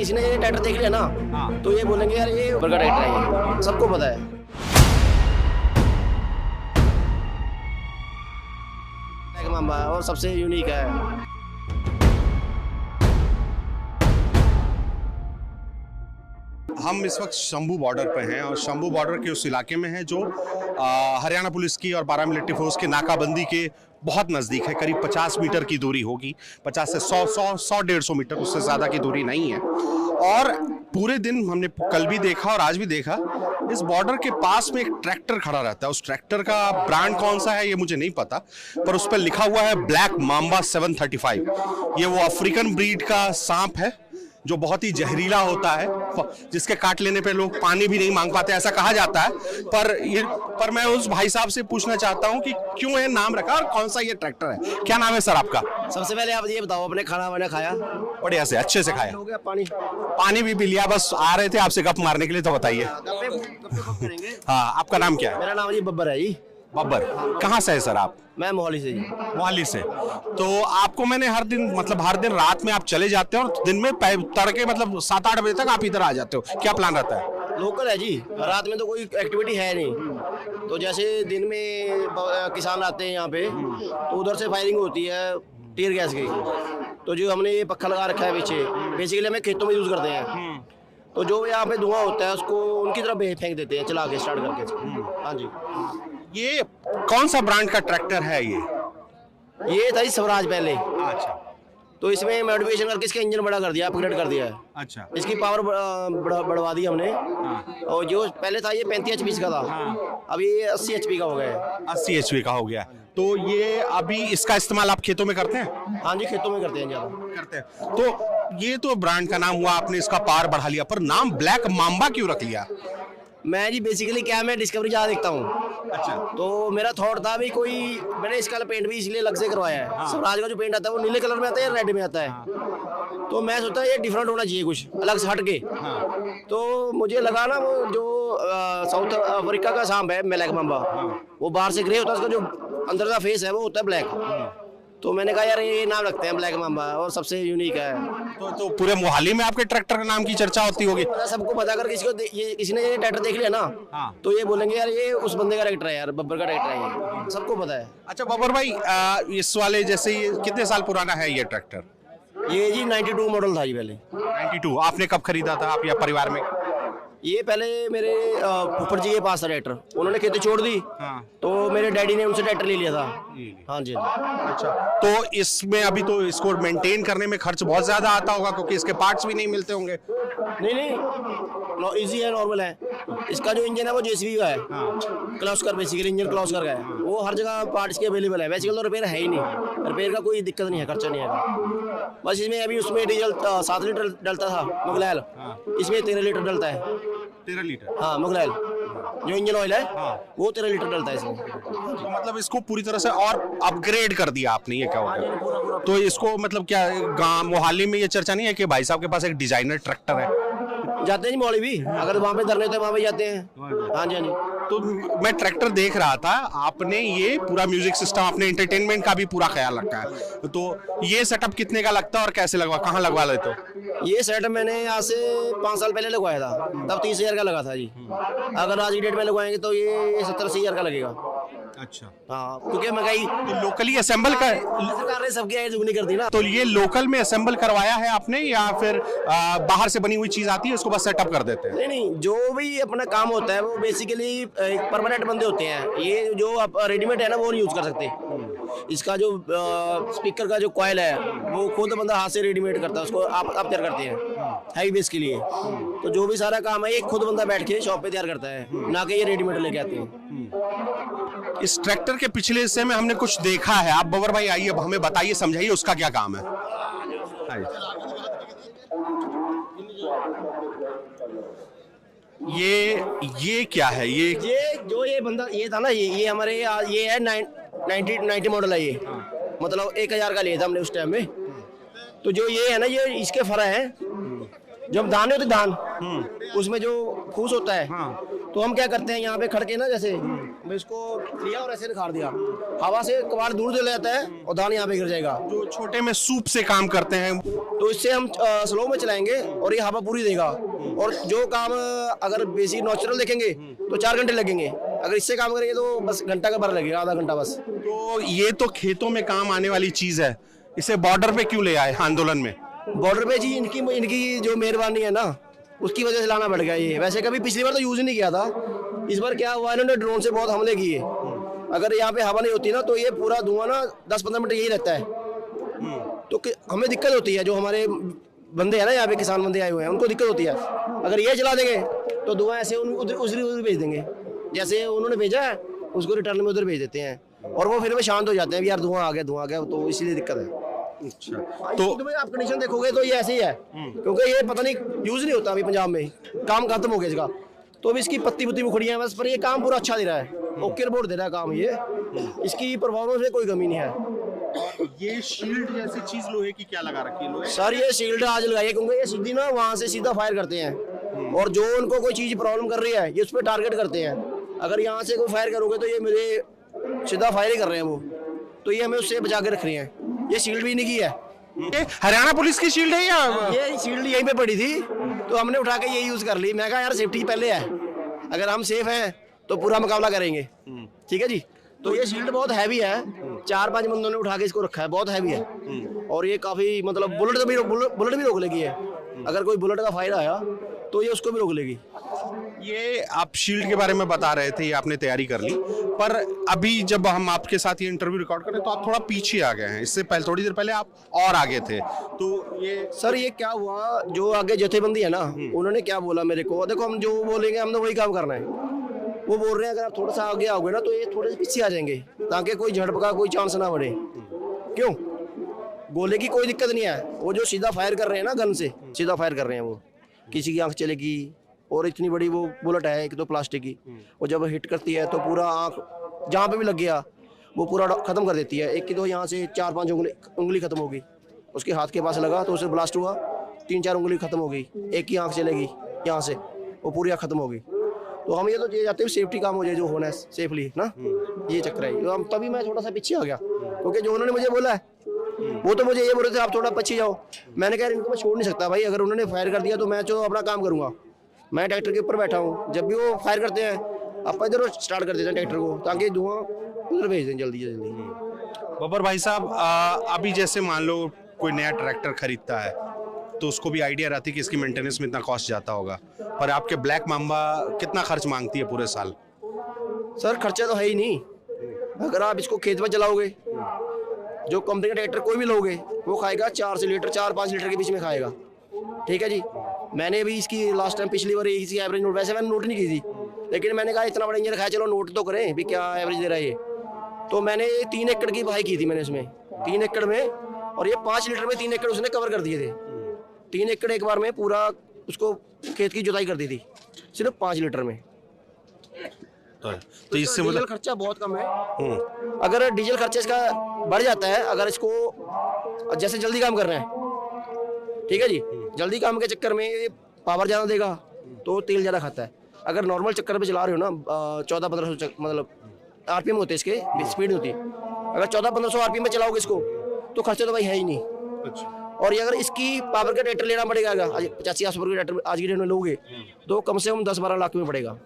किसी ने ये ट्रैक्टर देख लिया ना तो ये बोलेंगे यार ये उबर का ट्रैक्टर है, ये सबको पता है। मामा और सबसे यूनिक है। हम इस वक्त शंभू बॉर्डर पे हैं और शंभू बॉर्डर के उस इलाके में है जो हरियाणा पुलिस की और पैरामिलिट्री फोर्स के नाकाबंदी के बहुत नज़दीक है। करीब 50 मीटर की दूरी होगी, 50 से 100-150 मीटर, उससे ज़्यादा की दूरी नहीं है। और पूरे दिन हमने कल भी देखा और आज भी देखा, इस बॉर्डर के पास में एक ट्रैक्टर खड़ा रहता है। उस ट्रैक्टर का ब्रांड कौन सा है ये मुझे नहीं पता, पर उस पर लिखा हुआ है ब्लैक मांबा 735। ये वो अफ्रीकन ब्रीड का सांप है जो बहुत ही जहरीला होता है, जिसके काट लेने पे लोग पानी भी नहीं मांग पाते, ऐसा कहा जाता है। पर मैं उस भाई साहब से पूछना चाहता हूँ कि क्यों ये नाम रखा और कौन सा ये ट्रैक्टर है। क्या नाम है सर आपका? सबसे पहले आप ये बताओ, अपने खाना वाना खाया? बढ़िया से, अच्छे से खाया। हो गया पानी भी पी लिया, बस आ रहे थे आपसे गप मारने के लिए, तो बताइए। हाँ, आपका नाम क्या है? मेरा नाम जी बब्बर है जी। बब्बर, कहाँ से है सर आप? मैं मोहाली से जी। मोहाली से। तो आपको मैंने हर दिन रात में आप चले जाते हो और दिन में तड़के 7-8 बजे तक आप इधर आ जाते हो, क्या प्लान रहता है? लोकल है जी, रात में तो कोई एक्टिविटी है नहीं। तो जैसे दिन में किसान आते हैं यहाँ पे तो उधर से फायरिंग होती है टीयर गैस की। तो जो हमने ये पक्का लगा रखा है पीछे, बेसिकली हमें खेतों में यूज करते हैं। तो जो यहाँ पे धुआं होता है उसको उनकी तरफ फेंक देते हैं, चला के स्टार्ट करके। हाँ जी। ये कौन सा ब्रांड का ट्रैक्टर है ये था जी स्वराज पहले। अच्छा। तो इसमें मॉडिफिकेशन करके इसका इंजन बड़ा कर दिया, अपग्रेड कर दिया है। अच्छा। इसकी पावर बढ़वा दी हमने। और जो पहले था ये 35 HP का था, अब ये 80 HP का हो गया है। 80 HP का हो गया। तो ये अभी इसका इस्तेमाल आप खेतों में करते हैं? हाँ जी, खेतों में करते हैं, ज़्यादा करते हैं। तो ये तो ब्रांड का नाम हुआ, आपने इसका पावर बढ़ा लिया, पर नाम ब्लैक मांबा क्यों रख लिया? मैं जी बेसिकली क्या, मैं डिस्कवरी ज़्यादा देखता हूँ। अच्छा। तो मेरा थॉट था भी मैंने इसका पेंट भी इसलिए अलग से करवाया है। स्वराज का जो पेंट आता है वो नीले कलर में आता है या रेड में आता है। तो मैं सोचता ये डिफरेंट होना चाहिए, कुछ अलग से हट के। तो मुझे लगा ना वो जो साउथ अफ्रीका का सांप है ब्लैक मांबा, वो बाहर से ग्रे होता है, उसका जो अंदर का फेस है वो होता है ब्लैक। तो मैंने कहा यार ये नाम रखते हैं ब्लैक मांबा, और सबसे यूनिक है। तो पूरे मोहाली में आपके ट्रैक्टर का नाम की चर्चा होती होगी। सबको पता, अगर किसी ने ये ट्रैक्टर देख लिया ना तो ये बोलेंगे यार ये उस बंदे का ट्रैक्टर है, यार बब्बर का ट्रैक्टर है, ये सबको पता है। अच्छा बब्बर भाई, इस वाले जैसे ये कितने साल पुराना है ये ट्रैक्टर? ये जी 92 मॉडल था जी पहले। 92। आपने कब खरीदा था आप या परिवार में? ये पहले मेरे फुफड़ जी के पास था ट्रैक्टर, उन्होंने खेती छोड़ दी। तो मेरे डैडी ने उनसे ट्रैक्टर ले लिया था। हाँ जी। अच्छा, तो इसमें अभी तो इसको मेंटेन करने में खर्च बहुत ज्यादा आता होगा, क्योंकि इसके पार्ट्स भी नहीं मिलते होंगे। नहीं, इजी है, नॉर्मल है। इसका जो इंजन है वो जेसीबी का है, क्लॉस्कर, बेसिकली इंजन क्लॉस्कर का है। वो हर जगह पार्ट्स के अवेलेबल है। वैसे तो रिपेयर है ही नहीं, रिपेयर का कोई दिक्कत नहीं है, खर्चा नहीं है। बस इसमें अभी उसमें डीजल 7 लीटर डलता था मुगलैल, इसमें 13 लीटर डलता है। 13 लीटर? हाँ, मुगलैल जो इंजन ऑयल है वो 13 लीटर डलता है इसमें। तो मतलब इसको पूरी तरह से और अपग्रेड कर दिया आपने, ये क्या हो गया? तो इसको मतलब क्या गांव मोहाली में ये चर्चा नहीं है कि भाई साहब के पास एक डिजाइनर ट्रैक्टर है? जाते हैं जी मोहाली भी, अगर वहाँ पे धरने होते हैं वहाँ पे जाते हैं। हाँ जी, हाँ जी। तो मैं ट्रैक्टर देख रहा था, आपने ये पूरा म्यूजिक सिस्टम, आपने एंटरटेनमेंट का भी पूरा ख्याल रखा है। तो ये सेटअप कितने का लगता है और कैसे कहाँ लगवा लेते हो? ये सेट मैंने आज से 5 साल पहले लगवाया था, तब 30,000 का लगा था जी। अगर आज की डेट में लगवाएंगे तो ये 70-80,000 का लगेगा। अच्छा। हाँ, क्योंकि महंगाई तो लोकली असेंबल कर सरकार ने सबकी आय दुगनी कर दी ना। तो ये लोकल में असेंबल करवाया है आपने या फिर बाहर से बनी हुई चीज आती है उसको बस सेटअप कर देते हैं? नहीं, जो भी अपना काम होता है वो बेसिकली एक परमानेंट बंदे होते हैं। ये जो आप रेडीमेड है ना वो नहीं यूज कर सकते। इसका जो स्पीकर का जो कॉइल है वो खुद बंदा हाथ से रेडीमेड करता है, उसको आप तैयार करते हैं हैवी बेस के लिए। तो जो भी सारा काम है ये खुद बंदा बैठ के शॉप पे तैयार करता है, ना कि ये रेडीमेड लेके आते हैं। इस ट्रैक्टर के पिछले हिस्से में हमने कुछ देखा है। आप बब्बर भाई आइए, हमें बताइए, समझाइए उसका क्या काम है। ये क्या है? ये जो ये बंदा ये था ना, ये हमारे ये है 90 मॉडल है ये। मतलब 1000 का लिया था हमने उस टाइम में। तो जो ये है ना, ये इसके फरा है। जब धान होते धान उसमें जो फूस होता है, तो हम क्या करते हैं यहाँ पे खड़ के ना, जैसे मैं इसको लिया और ऐसे निखार दिया, हवा से कबाड़ दूर ले जाता है और धान यहाँ पे गिर जाएगा। जो छोटे में सूप से काम करते हैं, तो इससे हम स्लो में चलाएंगे और ये हवा पूरी देगा। और जो काम अगर बेसिक नेचुरल देखेंगे तो 4 घंटे लगेंगे, अगर इससे काम करेंगे तो बस घंटा का भर लगेगा, आधा घंटा बस। तो ये तो खेतों में काम आने वाली चीज है, इसे बॉर्डर पे क्यों ले आए आंदोलन में? बॉर्डर पे जी इनकी जो मेहरबानी है ना, उसकी वजह से लाना पड़ गया ये। वैसे कभी पिछली बार तो यूज ही नहीं किया था, इस बार क्या हुआ, इन्होंने ड्रोन से बहुत हमले किए। अगर यहाँ पे हवा नहीं होती ना तो ये पूरा धुआं ना 10-15 मिनट यही रहता है, तो हमें दिक्कत होती है। जो हमारे बंदे हैं ना यहाँ पे, किसान बंदे आए हुए हैं, उनको दिक्कत होती है। अगर ये चला देंगे तो धुआं ऐसे उधर भेज देंगे, जैसे उन्होंने भेजा है उसको रिटर्न में उधर भेज देते हैं, और वो फिर शांत हो जाते हैं यार धुआं आ गया, तो इसीलिए दिक्कत है। अच्छा, तो आप कंडीशन देखोगे तो ये ऐसे ही है, क्योंकि ये पता नहीं यूज नहीं होता अभी पंजाब में, काम खत्म हो गया इसका। तो अभी इसकी पत्ती मुखड़ियां बस, पर ये काम पूरा अच्छा दे रहा है, ओके रिपोर्ट दे रहा है काम ये, इसकी परफॉर्मेंस में कोई कमी नहीं है। ये शील्ड जैसी चीज लोहे की क्या लगा रखी है? सर ये शील्ड आज लगाई है, क्योंकि ये सीधी ना वहाँ से सीधा फायर करते हैं, और जो उनको कोई चीज प्रॉब्लम कर रही है ये उस पर टारगेट करते हैं। अगर यहाँ से कोई फायर करोगे तो ये मेरे सीधा फायर ही कर रहे हैं वो, तो ये हमें उससे बचा के रख रही है। ये शील्ड भी नहीं की है, ये हरियाणा पुलिस की शील्ड है या? ये शील्ड यहीं पे पड़ी थी तो हमने उठा के ये यूज कर ली। मैं कहा यार सेफ्टी पहले है, अगर हम सेफ हैं तो पूरा मुकाबला करेंगे, ठीक है जी। तो ये शील्ड बहुत हैवी है, 4-5 बंदों ने उठा के इसको रखा है, बहुत हैवी है, और ये काफी मतलब बुलेट भी रोक लेगी है। अगर कोई बुलेट का फायर आया तो ये उसको भी रोक लेगी। ये आप शील्ड के बारे में बता रहे थे, ये आपने तैयारी कर ली, पर अभी जब हम आपके साथ ये इंटरव्यू रिकॉर्ड कर रहे हैं तो आप थोड़ा पीछे आ गए हैं, इससे पहले थोड़ी देर पहले आप और आगे थे। तो ये सर ये क्या हुआ, जो आगे जथेबंदी है ना, उन्होंने क्या बोला मेरे को, देखो हम जो बोलेंगे हमने वही काम करना है। वो बोल रहे हैं अगर आप थोड़ा सा आगे आओगे ना तो ये थोड़े से पीछे आ जाएंगे, ताकि कोई झड़प का कोई चांस ना बढ़े। क्यों, गोले की कोई दिक्कत नहीं है, वो जो सीधा फायर कर रहे हैं ना, गन से सीधा फायर कर रहे हैं, वो किसी की आंख चलेगी। और इतनी बड़ी वो बुलेट है एक तो प्लास्टिक की, और जब हिट करती है तो पूरा आंख जहाँ पे भी लग गया वो पूरा खत्म कर देती है। एक की तो यहाँ से 4-5 उंगली खत्म हो गई, उसके हाथ के पास लगा तो उसे ब्लास्ट हुआ, 3-4 उंगली खत्म हो गई, एक की आंख चलेगी यहाँ से, वो पूरी आंख खत्म हो गई। तो हम ये तो ये जाते हैं सेफ्टी काम हो जाए, जो होना है सेफली ना, ये चक्कर है। तो हम तभी मैं थोड़ा सा पीछे आ गया, क्योंकि जो उन्होंने मुझे बोला है वो तो मुझे ये बोल रहे थे आप थोड़ा पीछे जाओ। मैंने कहा इनको मैं छोड़ नहीं सकता भाई, अगर उन्होंने फायर कर दिया तो मैं जो अपना काम करूंगा। मैं ट्रैक्टर के ऊपर बैठा हूँ, जब भी वो फायर करते हैं आप इधर स्टार्ट कर देते हैं ट्रैक्टर को, ताकि धुआं उधर भेज दें जल्दी से जल्दी। बब्बर भाई साहब, अभी जैसे मान लो कोई नया ट्रैक्टर खरीदता है तो उसको भी आइडिया रहती है कि इसकी मेंटेनेंस में इतना कॉस्ट जाता होगा, पर आपके ब्लैक मांबा कितना खर्च मांगती है पूरे साल? सर खर्चा तो है ही नहीं, अगर आप इसको खेत में चलाओगे, जो कंपनी का ट्रैक्टर कोई भी लोगे वो खाएगा 4 लीटर 4-5 लीटर के बीच में खाएगा, ठीक है जी। मैंने भी इसकी लास्ट टाइम पिछली बार इसकी एवरेज नोट, वैसे मैंने नोट नहीं की थी, लेकिन मैंने कहा इतना बड़ा इंजन खाया, चलो नोट तो करें भी क्या एवरेज दे रहा है ये। तो मैंने 3 एकड़ की भाई की थी मैंने इसमें, 3 एकड़ में, और ये 5 लीटर में 3 एकड़ उसने कवर कर दिए थे। 3 एकड़ एक बार में पूरा उसको खेत की जुताई कर दी थी सिर्फ 5 लीटर में। तो इससे डीजल खर्चा बहुत कम है। अगर डीजल खर्चा इसका बढ़ जाता है, अगर इसको जैसे जल्दी काम कर रहे हैं, ठीक है जी, जल्दी काम के चक्कर में पावर ज़्यादा देगा तो तेल ज़्यादा खाता है। अगर नॉर्मल चक्कर पे चला रहे हो ना, 1400-1500 मतलब आरपीएम होते हैं इसके, स्पीड होती है, अगर 1400-1500 आरपीएम में चलाओगे इसको तो खर्चा तो भाई है ही नहीं। अच्छा। और ये अगर इसकी पावर का ट्रैक्टर लेना पड़ेगा, 85-80 रुपये का ट्रैक्टर आज की डेट में लोगे तो कम से कम 10-12 लाख में पड़ेगा।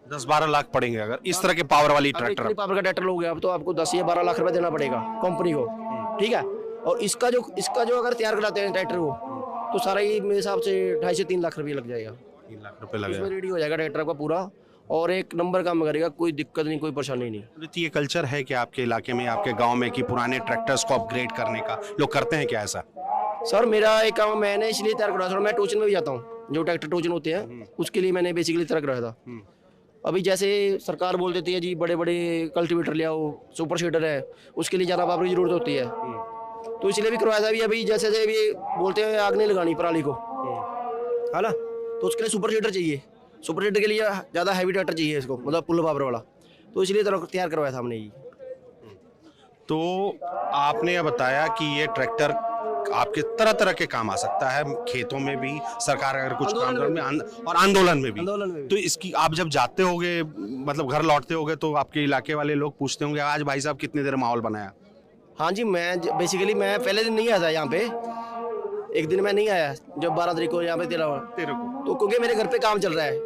10-12 लाख पड़ेंगे अगर इस तरह के पावर वाली ट्रैक्टर? पावर का ट्रैक्टर लोगे आप तो आपको 10 या 12 लाख रुपए देना पड़ेगा कंपनी को, ठीक है। और इसका जो अगर तैयार कराते हैं ट्रैक्टर को तो सारा ही मेरे हिसाब से 2.5 से 3 लाख रुपये लग जाएगा। 3 लाख रुपए लगेगा, उसमें रेडी हो जाएगा ट्रैक्टर का पूरा, और एक नंबर काम करेगा, कोई दिक्कत नहीं, कोई परेशानी नहीं। तो ये कल्चर है कि आपके इलाके में, आपके गांव में, कि पुराने ट्रैक्टर्स को अपग्रेड करने का लोग करते हैं क्या ऐसा? सर मेरा एक काम मैंने इसलिए तैयार करवाया था, मैं टोचन में भी जाता हूँ, जो ट्रैक्टर टोचन होते हैं उसके लिए मैंने बेसिकली तैयार करवाया था। अभी जैसे सरकार बोल देती है जी बड़े बड़े कल्टीवेटर ले आओ, सुपर सीडर है, उसके लिए ज़्यादा पावर की जरूरत होती है, तो इसलिए भी करवाया था। अभी जैसे भी बोलते हैं आग नहीं लगानी पराली को, है ना, तो उसके लिए सुपर सीडर चाहिए, सुपर सीडर के लिए ज़्यादा हैवी ट्रैक्टर चाहिए इसको, मतलब फुल पावर वाला, तो इसलिए तैयार करवाया था हमने ये। तो आपने यह बताया कि ये ट्रैक्टर आपके तरह तरह के काम आ सकता है, खेतों में भी, सरकार अगर कुछ काम में और आंदोलन में भी। तो इसकी आप जब जाते होगे, मतलब घर लौटते होगे, तो आपके इलाके वाले लोग पूछते होंगे आज भाई साहब कितनी देर माहौल बनाया? हाँ जी, मैं बेसिकली मैं पहले दिन नहीं आया था यहाँ पे, एक दिन मैं नहीं आया जब 12 तारीख को यहाँ पे तेरह को, तो क्योंकि मेरे घर पे काम चल रहा है,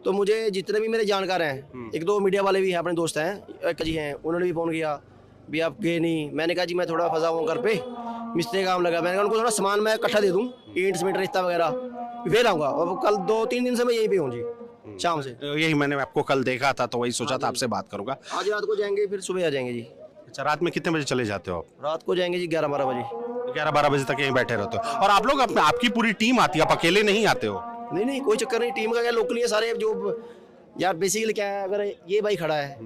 तो मुझे जितने भी मेरे जानकार हैं, एक दो मीडिया वाले भी हैं, अपने दोस्त हैं, एक जी हैं, उन्होंने भी फ़ोन किया भी आप गए नहीं। मैंने कहा जी मैं थोड़ा फंसा हुआ घर पे, मिस्त्री काम लगा। मैंने कहा उनको थोड़ा सामान मैं इकट्ठा दे दूँ, ईंट सीमेंट रेता वगैरह, फिर आऊँगा। और कल 2-3 दिन से मैं यहीं पे हूँ जी, शाम से। यही मैंने आपको कल देखा था, तो वही सोचा था आपसे बात करूंगा। आज रात को जाएंगे, फिर सुबह आ जाएंगे जी। अच्छा, रात में कितने बजे चले जाते हो आप? रात को जाएंगे जी 11-12 बजे। 11-12 बजे तक यहीं बैठे रहते हो? और आप लोग आपकी पूरी टीम आती है, आप अकेले नहीं आते हो? नहीं नहीं, कोई चक्कर नहीं, टीम का क्या, लोकल है सारे। जो यार बेसिकली क्या है, अगर ये भाई खड़ा है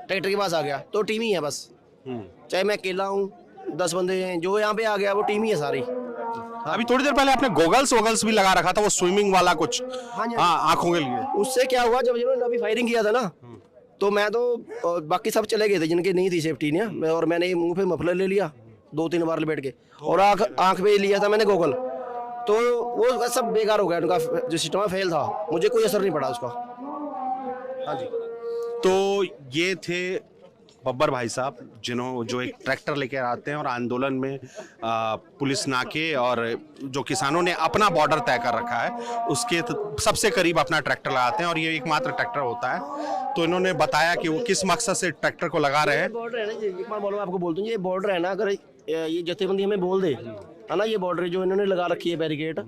ट्रैक्टर के पास आ गया तो टीम ही है बस। चाहे मैं अकेला हूँ, 10 बंदे हैं, जो यहाँ पे आ गया वो टीम ही है सारी। अभी थोड़ी देर पहले आपने गोगल्स भी लगा रखा था, वो स्विमिंग वाला कुछ, हाँ आंखों के लिए। उससे क्या हुआ, जब इन्होंने अभी फायरिंग किया था ना, तो मैं तो बाकी सब चले गए थे जिनके नहीं थी सेफ्टी ने, और मैंने मुंह पे मफलर ले लिया 2-3 बार लपेट के, और आंख पे लिया था मैंने गोगल, तो वो सब बेकार हो गया। उनका जो सिस्टम फेल था, मुझे कोई असर नहीं पड़ा उसका। हाँ जी। तो ये थे बब्बर भाई साहब, जो एक ट्रैक्टर लेकर आते हैं और आंदोलन में पुलिस नाके और जो किसानों ने अपना बॉर्डर तय कर रखा है उसके सबसे करीब अपना ट्रैक्टर लगाते हैं, और ये एकमात्र ट्रैक्टर होता है। तो इन्होंने बताया कि वो किस मकसद से ट्रैक्टर को लगा रहे हैं। बॉर्डर है ना, एक बार बोलो, आपको बोलता हूँ, ये बॉर्डर है ना, अगर ये जथेबंदी हमें बोल दे है ना, ये बॉर्डर जो इन्होंने लगा रखी है बैरिकेड,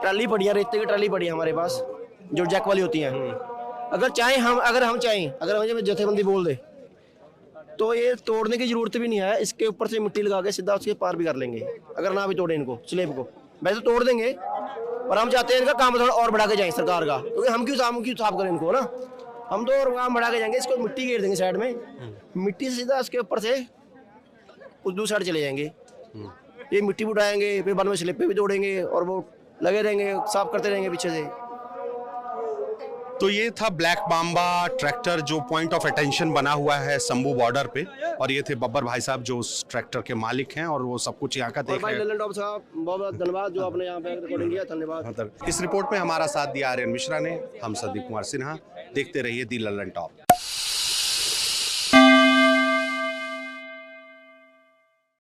ट्राली पड़ी है, रेते की ट्राली पड़ी है हमारे पास, जो जैक वाली होती है। अगर हम चाहें, अगर हमें जथेबंदी बोल दे तो ये तोड़ने की जरूरत भी नहीं है, इसके ऊपर से मिट्टी लगा के सीधा उसके पार भी कर लेंगे, अगर ना भी तोड़े इनको स्लेब को। वैसे तोड़ देंगे, और हम चाहते हैं इनका काम थोड़ा और बढ़ा के जाएं सरकार का, क्योंकि हम क्यों साफ करें इनको ना, हम तो और काम बढ़ा के जाएंगे। इसको मिट्टी घेर देंगे साइड में, मिट्टी से सीधा इसके ऊपर से उस दूसरी साइड चले जाएंगे। ये मिट्टी उठाएंगे, फिर बाद में स्लेब पे भी तोड़ेंगे, और वो लगे रहेंगे, साफ करते रहेंगे पीछे से। तो ये था ब्लैक मांबा ट्रैक्टर, जो पॉइंट ऑफ अटेंशन बना हुआ है शंभू बॉर्डर पे, और ये थे बब्बर भाई साहब जो उस ट्रैक्टर के मालिक हैं, और वो सब कुछ यहाँ का देख रहे हैं। ललन टॉप साहब बहुत बहुत धन्यवाद, जो आपने यहाँ पे रिकॉर्डिंग किया, धन्यवाद। इस रिपोर्ट में हमारा साथ दिया आर्यन मिश्रा ने। हम संदीप कुमार सिन्हा, देखते रहिए दी ललन टॉप।